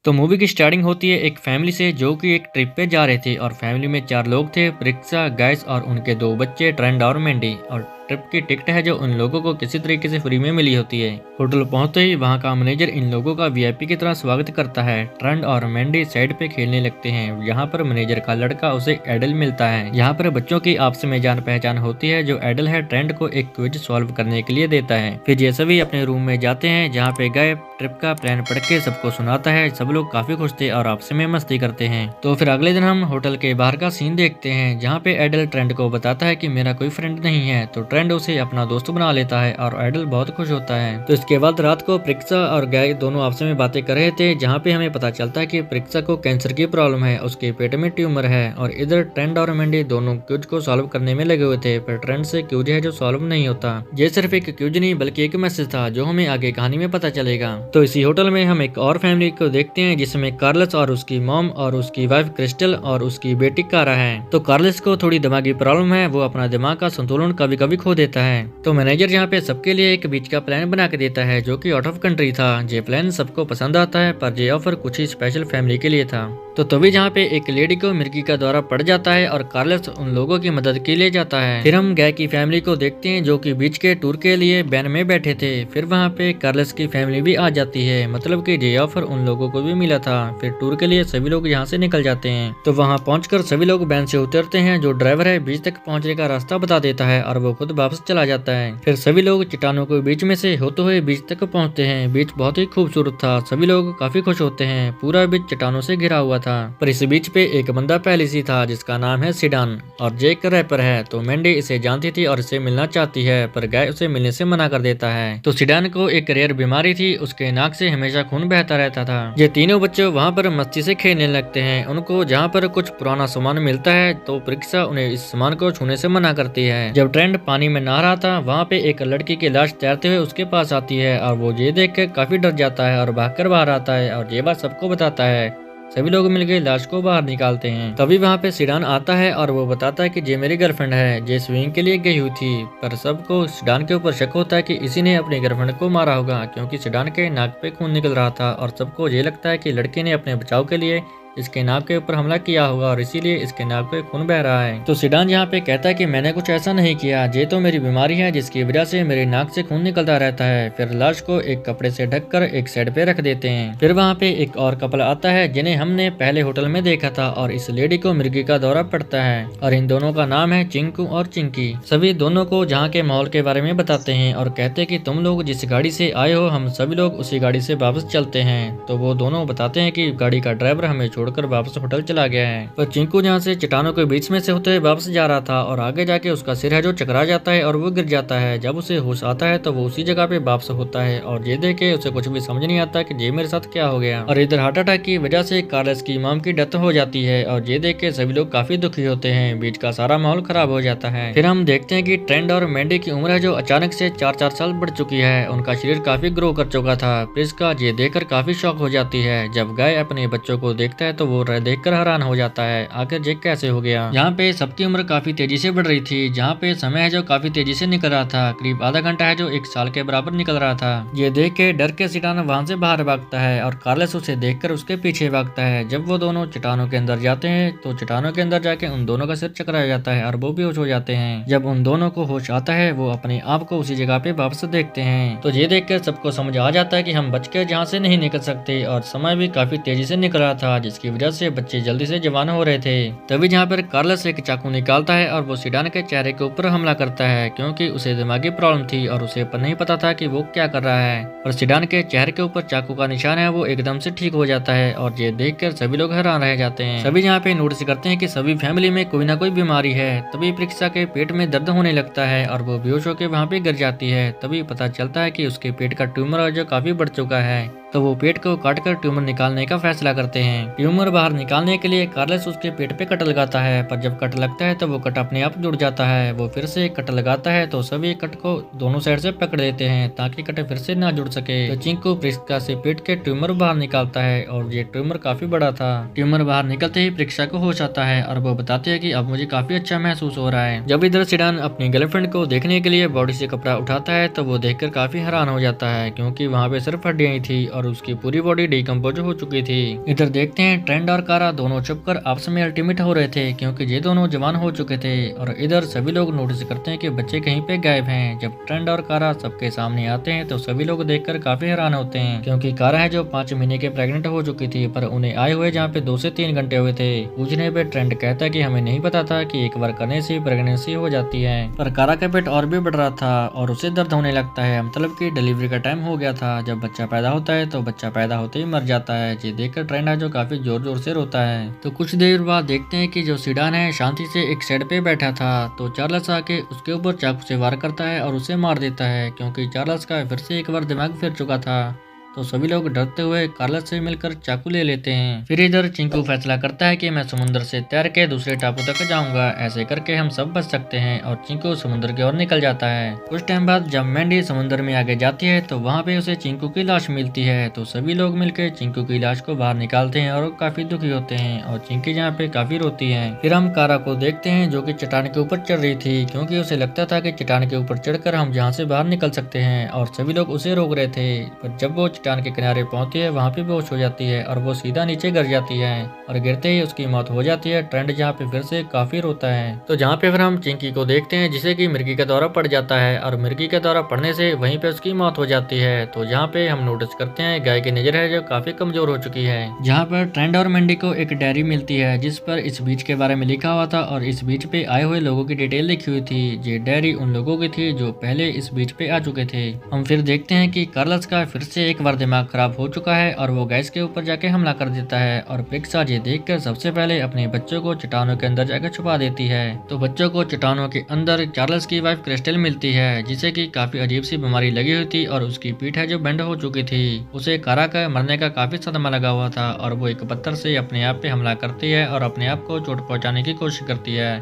तो मूवी की स्टार्टिंग होती है एक फैमिली से जो कि एक ट्रिप पे जा रहे थे और फैमिली में 4 लोग थे, परीक्षा, गैस और उनके 2 बच्चे ट्रेंड और मैंडी। और ट्रिप की टिकट है जो उन लोगों को किसी तरीके से फ्री में मिली होती है। होटल पहुंचते ही वहां का मैनेजर इन लोगों का वीआईपी की तरह स्वागत करता है। ट्रेंड और मैंडी साइड पे खेलने लगते हैं। यहाँ पर मैनेजर का लड़का उसे एडल मिलता है। यहाँ पर बच्चों की आपस में जान पहचान होती है। जो एडल है ट्रेंड को एक क्विज सॉल्व करने के लिए देता है। फिर ये सभी अपने रूम में जाते हैं जहाँ पे गए ट्रिप का प्लान पढ़ के सबको सुनाता है। सब लोग काफी खुश थे और आपस में मस्ती करते हैं। तो फिर अगले दिन हम होटल के बाहर का सीन देखते हैं जहाँ पे एडल ट्रेंड को बताता है कि मेरा कोई फ्रेंड नहीं है। तो ट्रेंड उसे अपना दोस्त बना लेता है और एडल बहुत खुश होता है। तो इसके बाद रात को परीक्षा और गाय दोनों आपस में बातें कर रहे थे जहाँ पे हमें पता चलता है कि परीक्षा को कैंसर की प्रॉब्लम है, उसके पेट में ट्यूमर है। और इधर ट्रेंड और मैंडी दोनों क्यूज को सॉल्व करने में लगे हुए थे, पर ट्रेंड से क्यूज है जो सॉल्व नहीं होता। ये सिर्फ एक क्यूज नहीं बल्कि एक मैसेज था जो हमें आगे कहानी में पता चलेगा। तो इसी होटल में हम एक और फैमिली को देखते हैं जिसमें कार्लस और उसकी मॉम और उसकी वाइफ क्रिस्टल और उसकी बेटी कारा है। तो कार्लस को थोड़ी दिमागी प्रॉब्लम है, वो अपना दिमाग का संतुलन कभी कभी खो देता है। तो मैनेजर यहाँ पे सबके लिए एक बीच का प्लान बना के देता है जो कि आउट ऑफ कंट्री था। ये प्लान सबको पसंद आता है पर ये ऑफर कुछ ही स्पेशल फैमिली के लिए था। तो तभी जहाँ पे एक लेडी को मिर्गी का दौरा पड़ जाता है और कार्लस उन लोगों की मदद के लिए जाता है। फिर हम गाय की फैमिली को देखते हैं जो कि बीच के टूर के लिए वैन में बैठे थे। फिर वहाँ पे कार्लस की फैमिली भी आ जाती है, मतलब कि ये ऑफर उन लोगों को भी मिला था। फिर टूर के लिए सभी लोग यहाँ से निकल जाते हैं। तो वहाँ पहुंचकर सभी लोग वैन से उतरते हैं। जो ड्राइवर है बीच तक पहुँचने का रास्ता बता देता है और वो खुद वापस चला जाता है। फिर सभी लोग चट्टानों के बीच में से होते हुए बीच तक पहुँचते हैं। बीच बहुत ही खूबसूरत था, सभी लोग काफी खुश होते हैं। पूरा बीच चट्टानों से घिरा हुआ था, पर इस बीच पे एक बंदा पहले से था जिसका नाम है सिडान और जेक रैपर है। तो मैंडी इसे जानती थी और इसे मिलना चाहती है, पर गाय उसे मिलने से मना कर देता है। तो सिडान को एक रेयर बीमारी थी, उसके नाक से हमेशा खून बहता रहता था। ये तीनों बच्चे वहाँ पर मस्ती से खेलने लगते हैं। उनको जहाँ पर कुछ पुराना सामान मिलता है तो परीक्षा उन्हें इस सामान को छूने से मना करती है। जब ट्रेंड पानी में नहा रहा था वहाँ पे एक लड़की की लाश तैरते हुए उसके पास आती है और वो ये देख कर काफी डर जाता है और भागकर बाहर आता है और ये बात सबको बताता है। सभी लोग मिलकर लाश को बाहर निकालते हैं। तभी वहाँ पे सिडान आता है और वो बताता है कि ये मेरी गर्लफ्रेंड है, ये स्विमिंग के लिए गई हुई थी। पर सबको सिडान के ऊपर शक होता है कि इसी ने अपनी गर्लफ्रेंड को मारा होगा, क्योंकि सिडान के नाक पे खून निकल रहा था और सबको ये लगता है कि लड़के ने अपने बचाव के लिए इसके नाक के ऊपर हमला किया होगा और इसीलिए इसके नाक पे खून बह रहा है। तो सिडान यहाँ पे कहता है कि मैंने कुछ ऐसा नहीं किया, ये तो मेरी बीमारी है जिसकी वजह से मेरे नाक से खून निकलता रहता है। फिर लाश को एक कपड़े से ढककर एक साइड पे रख देते हैं। फिर वहाँ पे एक और कपल आता है जिन्हें हमने पहले होटल में देखा था और इस लेडी को मिर्गी का दौरा पड़ता है और इन दोनों का नाम है चिंकू और चिंकी। सभी दोनों को जहाँ के माहौल के बारे में बताते हैं और कहते हैं कि तुम लोग जिस गाड़ी से आए हो हम सभी लोग उसी गाड़ी से वापस चलते हैं। तो वो दोनों बताते हैं कि गाड़ी का ड्राइवर हमें छोड़कर वापस होटल चला गया है। पर चिंकू जहाँ से चट्टानों के बीच में से होते हुए वापस जा रहा था और आगे जाके उसका सिर है जो चकरा जाता है और वो गिर जाता है। जब उसे होश आता है तो वो उसी जगह पे वापस होता है और ये देख के उसे कुछ भी समझ नहीं आता कि ये मेरे साथ क्या हो गया। और इधर हार्ट अटैक की वजह से कार्लस की मॉम की डेथ हो जाती है और ये देख के सभी लोग काफी दुखी होते हैं। बीच का सारा माहौल खराब हो जाता है। फिर हम देखते हैं कि ट्रेंड और मैंडी की उम्र है जो अचानक से 4-4 साल बढ़ चुकी है। उनका शरीर काफी ग्रो कर चुका था। प्रिस्का ये देखकर काफी शॉक हो जाती है। जब गाय अपने बच्चों को देखता है तो वो देखकर हैरान हो जाता है, आखिर ये कैसे हो गया। यहाँ पे सबकी उम्र काफी तेजी से बढ़ रही थी। जहाँ पे समय है जो काफी तेजी से निकल रहा था, करीब आधा घंटा है जो 1 साल के बराबर निकल रहा था। ये देख के डर के सिडान वहाँ से बाहर भागता है और कार्लस उसे देखकर उसके पीछे भागता है। जब वो दोनों चट्टानों के अंदर जाते हैं तो चट्टानों के अंदर जाके उन दोनों का सिर चकरा जाता है और वो बेहोश हो जाते हैं। जब उन दोनों को होश आता है वो अपने आप को उसी जगह पे वापस देखते हैं। तो ये देखकर सबको समझ आ जाता है कि हम बच के यहाँ से नहीं निकल सकते और समय भी काफी तेजी से निकल रहा था जिसकी वजह से बच्चे जल्दी से जवान हो रहे थे। तभी जहाँ पर कार्लस एक चाकू निकालता है और वो सिडान के चेहरे के ऊपर हमला करता है, क्योंकि उसे दिमागी प्रॉब्लम थी और उसे नहीं पता था कि वो क्या कर रहा है। और सिडान के चेहरे के ऊपर चाकू का निशान है वो एकदम से ठीक हो जाता है और ये देखकर सभी लोग हैरान रह जाते हैं। सभी यहाँ पे नोटिस करते हैं कि सभी फैमिली में कोई ना कोई बीमारी है। तभी परीक्षा के पेट में दर्द होने लगता है और वो बेहोश होकर वहाँ पे गिर जाती है। तभी पता चलता है कि उसके पेट का ट्यूमर जो काफी बढ़ चुका है। तो वो पेट को काटकर ट्यूमर निकालने का फैसला करते हैं। ट्यूमर बाहर निकालने के लिए कार्लस उसके पेट पे कट लगाता है, पर जब कट लगता है तो वो कट अपने आप जुड़ जाता है। वो फिर से कट लगाता है तो सभी कट को दोनों साइड से पकड़ लेते हैं ताकि कट फिर से ना जुड़ सके। तो चिंकू परीक्षा से पेट के ट्यूमर बाहर निकालता है और ये ट्यूमर काफी बड़ा था। ट्यूमर बाहर निकलते ही परीक्षा को होश आता है और वो बताती है कि अब मुझे काफी अच्छा महसूस हो रहा है। जब इधर सिडान अपनी गर्लफ्रेंड को देखने के लिए बॉडी से कपड़ा उठाता है तो वो देखकर काफी हैरान हो जाता है, क्योंकि वहाँ पे सिर्फ हड्डियां ही थी और और उसकी पूरी बॉडी डिकम्पोज हो चुकी थी। इधर देखते हैं ट्रेंड और कारा दोनों छुपकर आपस में अल्टीमेट हो रहे थे क्योंकि ये दोनों जवान हो चुके थे। और इधर सभी लोग नोटिस करते हैं कि बच्चे कहीं पे गायब हैं। जब ट्रेंड और कारा सबके सामने आते हैं तो सभी लोग देखकर काफी हैरान होते हैं क्योंकि कारा है जो 5 महीने के प्रेग्नेंट हो चुकी थी, पर उन्हें आए हुए जहाँ पे 2 से 3 घंटे हुए थे। पूछने पे ट्रेंड कहता है कि हमें नहीं पता था कि एक बार करने से प्रेगनेंसी हो जाती है। पर कारा का पेट और भी बढ़ रहा था और उसे दर्द होने लगता है, मतलब कि डिलीवरी का टाइम हो गया था। जब बच्चा पैदा होता है तो बच्चा पैदा होते ही मर जाता है। ये देखकर ट्रेंड है जो काफी जोर जोर से रोता है। तो कुछ देर बाद देखते हैं कि जो सीडान है शांति से एक शेड पे बैठा था, तो चार्ल्स आके उसके ऊपर चाकू से वार करता है और उसे मार देता है क्योंकि चार्ल्स का फिर से एक बार दिमाग फिर चुका था। तो सभी लोग डरते हुए कार्लस से मिलकर चाकू ले लेते हैं। फिर इधर चिंकू फैसला करता है कि मैं समुद्र से तैर के दूसरे टापू तक जाऊंगा, ऐसे करके हम सब बच सकते हैं। और चिंकू समुद्र की ओर निकल जाता है। कुछ टाइम बाद जब मैंडी समुद्र में आगे जाती है तो वहाँ पे उसे चिंकू की लाश मिलती है। तो सभी लोग मिलकर चिंकू की लाश को बाहर निकालते हैं और काफी दुखी होते हैं और चिंकी यहाँ पे काफी रोती है। फिर हम कारा को देखते हैं जो कि चट्टान के ऊपर चढ़ रही थी क्योंकि उसे लगता था कि चट्टान के ऊपर चढ़कर हम यहाँ से बाहर निकल सकते हैं और सभी लोग उसे रोक रहे थे। पर जब वो चट्टान के किनारे पहुंचती है वहाँ पे बेहोश हो जाती है और वो सीधा नीचे गिर जाती है और गिरते ही उसकी मौत हो जाती है। ट्रेंड जहाँ पे फिर से काफी रोता है। तो जहाँ पे फिर हम चिंकी को देखते हैं जिसे कि मिर्गी का दौरा पड़ जाता है और मिर्गी का दौरा पड़ने से वहीं पे उसकी मौत हो जाती है। तो जहाँ पे हम नोटिस करते हैं गाय की नजर है जो काफी कमजोर हो चुकी है। जहाँ पर ट्रेंड और मैंडी को एक डायरी मिलती है जिस पर इस बीच के बारे में लिखा हुआ था और इस बीच पे आए हुए लोगों की डिटेल लिखी हुई थी। ये डायरी उन लोगों की थी जो पहले इस बीच पे आ चुके थे। हम फिर देखते हैं कि कार्लस का फिर से एक बार दिमाग खराब हो चुका है और वो गैस के ऊपर जाके हमला कर देता है और प्रिक्सा ये देखकर सबसे पहले अपने बच्चों को चट्टानों के अंदर जाकर छुपा देती है। तो बच्चों को चट्टानों के अंदर चार्ल्स की वाइफ क्रिस्टल मिलती है जिसे कि काफी अजीब सी बीमारी लगी हुई थी और उसकी पीठ है जो बेंड हो चुकी थी। उसे कारा का मरने का काफी सदमा लगा हुआ था और वो एक पत्थर से अपने आप पे हमला करती है और अपने आप को चोट पहुंचाने की कोशिश करती है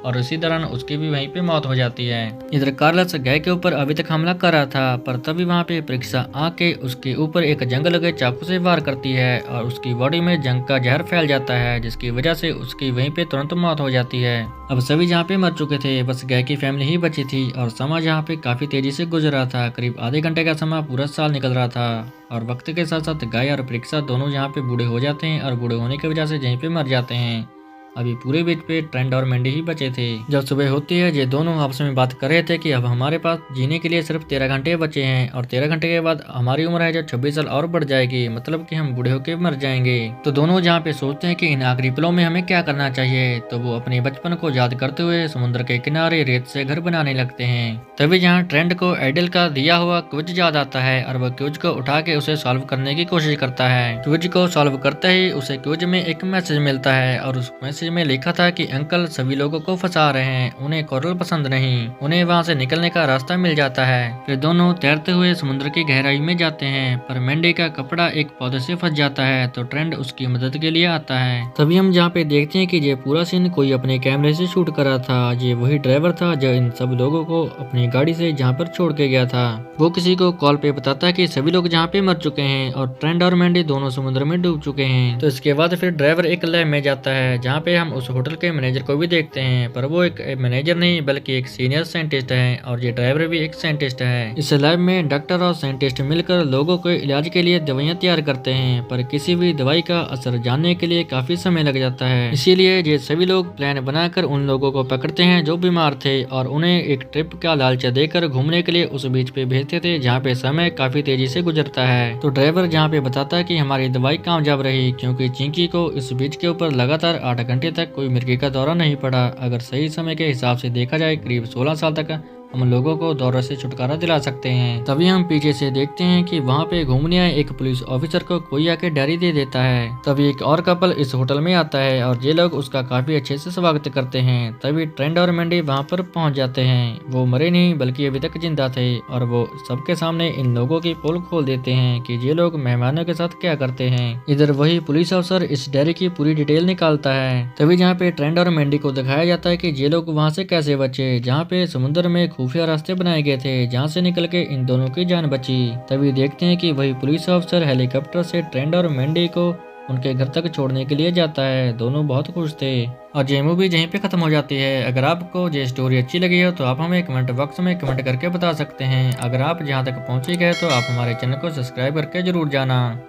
और इसी दौरान उसकी भी वहीं पे मौत हो जाती है। इधर कार्लस गाय के ऊपर अभी तक हमला कर रहा था पर तभी वहाँ पे प्रिक्सा आके उसके ऊपर एक जंग लगे चाकू से वार करती है और उसकी बॉडी में जंग का जहर फैल जाता है जिसकी वजह से उसकी वहीं पे तुरंत मौत हो जाती है। अब सभी जहाँ पे मर चुके थे, बस गाय की फैमिली ही बची थी और समय यहाँ पे काफी तेजी से गुजर रहा था। करीब आधे घंटे का समय पूरा साल निकल रहा था और वक्त के साथ साथ गाय और प्रिक्सा दोनों यहाँ पे बूढ़े हो जाते हैं और बूढ़े होने की वजह से यहीं पे मर जाते हैं। अभी पूरे बीच पे ट्रेंड और मैंडी ही बचे थे। जब सुबह होती है ये दोनों आपस में बात कर रहे थे कि अब हमारे पास जीने के लिए सिर्फ 13 घंटे बचे हैं और 13 घंटे के बाद हमारी उम्र है जो 26 साल और बढ़ जाएगी, मतलब कि हम बूढ़े होकर मर जाएंगे। तो दोनों जहाँ पे सोचते हैं कि इन आखिरी पलों में हमें क्या करना चाहिए, तो वो अपने बचपन को याद करते हुए समुद्र के किनारे रेत से घर बनाने लगते हैं। तभी जहाँ ट्रेंड को एडल का दिया हुआ क्विज याद आता है और वह क्विज को उठा के उसे सॉल्व करने की कोशिश करता है। क्विज को सॉल्व करते ही उसे क्विज में एक मैसेज मिलता है और उस मैसेज में लिखा था कि अंकल सभी लोगों को फंसा रहे हैं, उन्हें कोरल पसंद नहीं। उन्हें वहां से निकलने का रास्ता मिल जाता है। फिर दोनों तैरते हुए समुद्र की गहराई में जाते हैं पर मैंडी का कपड़ा एक पौधे से फंस जाता है तो ट्रेंड उसकी मदद के लिए आता है। तभी हम जहाँ पे देखते हैं कि ये पूरा सीन कोई अपने कैमरे से शूट कर रहा था। ये वही ड्राइवर था जो इन सब लोगों को अपनी गाड़ी से जहाँ पर छोड़ के गया था। वो किसी को कॉल पे बताता है कि सभी लोग जहाँ पे मर चुके हैं और ट्रेंड और मैंडी दोनों समुद्र में डूब चुके हैं। तो इसके बाद फिर ड्राइवर एक लैब में जाता है जहाँ पे हम उस होटल के मैनेजर को भी देखते हैं, पर वो एक मैनेजर नहीं बल्कि एक सीनियर साइंटिस्ट है और ये ड्राइवर भी एक साइंटिस्ट है। इस लैब में डॉक्टर और साइंटिस्ट मिलकर लोगों के इलाज के लिए दवाइयाँ तैयार करते हैं, पर किसी भी दवाई का असर जानने के लिए काफी समय लग जाता है। इसीलिए ये सभी लोग प्लान बनाकर उन लोगों को पकड़ते हैं जो बीमार थे और उन्हें एक ट्रिप का लालच देकर घूमने के लिए उस बीच पे भेजते थे जहाँ पे समय काफी तेजी से गुजरता है। तो ड्राइवर जहाँ पे बताता है कि हमारी दवाई कामयाब रही क्योंकि चिंकी को इस बीच के ऊपर लगातार 8 घंटे तक कोई मिर्गी का दौरा नहीं पड़ा। अगर सही समय के हिसाब से देखा जाए करीब 16 साल तक हम लोगों को दौरे से छुटकारा दिला सकते हैं। तभी हम पीछे से देखते हैं कि वहाँ पे घूमने आए एक पुलिस ऑफिसर को कोई आके डायरी दे देता है। तभी एक और कपल इस होटल में आता है और ये लोग उसका काफी अच्छे से स्वागत करते हैं। तभी ट्रेंड और मैंडी वहाँ पर पहुँच जाते हैं। वो मरे नहीं बल्कि अभी तक जिंदा थे और वो सबके सामने इन लोगों की पोल खोल देते हैं कि ये लोग मेहमानों के साथ क्या करते हैं। इधर वही पुलिस अफसर इस डायरी की पूरी डिटेल निकालता है। तभी जहाँ पे ट्रेंड और मैंडी को दिखाया जाता है कि ये लोग वहाँ से कैसे बचे, जहाँ पे समुद्र में खुफिया रास्ते बनाए गए थे जहां से निकल के इन दोनों की जान बची। तभी देखते हैं कि वही पुलिस ऑफिसर हेलीकॉप्टर से ट्रेंड और मैंडी को उनके घर तक छोड़ने के लिए जाता है। दोनों बहुत खुश थे और ये मूवी यहीं पे खत्म हो जाती है। अगर आपको ये स्टोरी अच्छी लगी हो तो आप हमें कमेंट बॉक्स में कमेंट करके बता सकते हैं। अगर आप यहाँ तक पहुँचे गए तो आप हमारे चैनल को सब्सक्राइब करके जरूर जाना।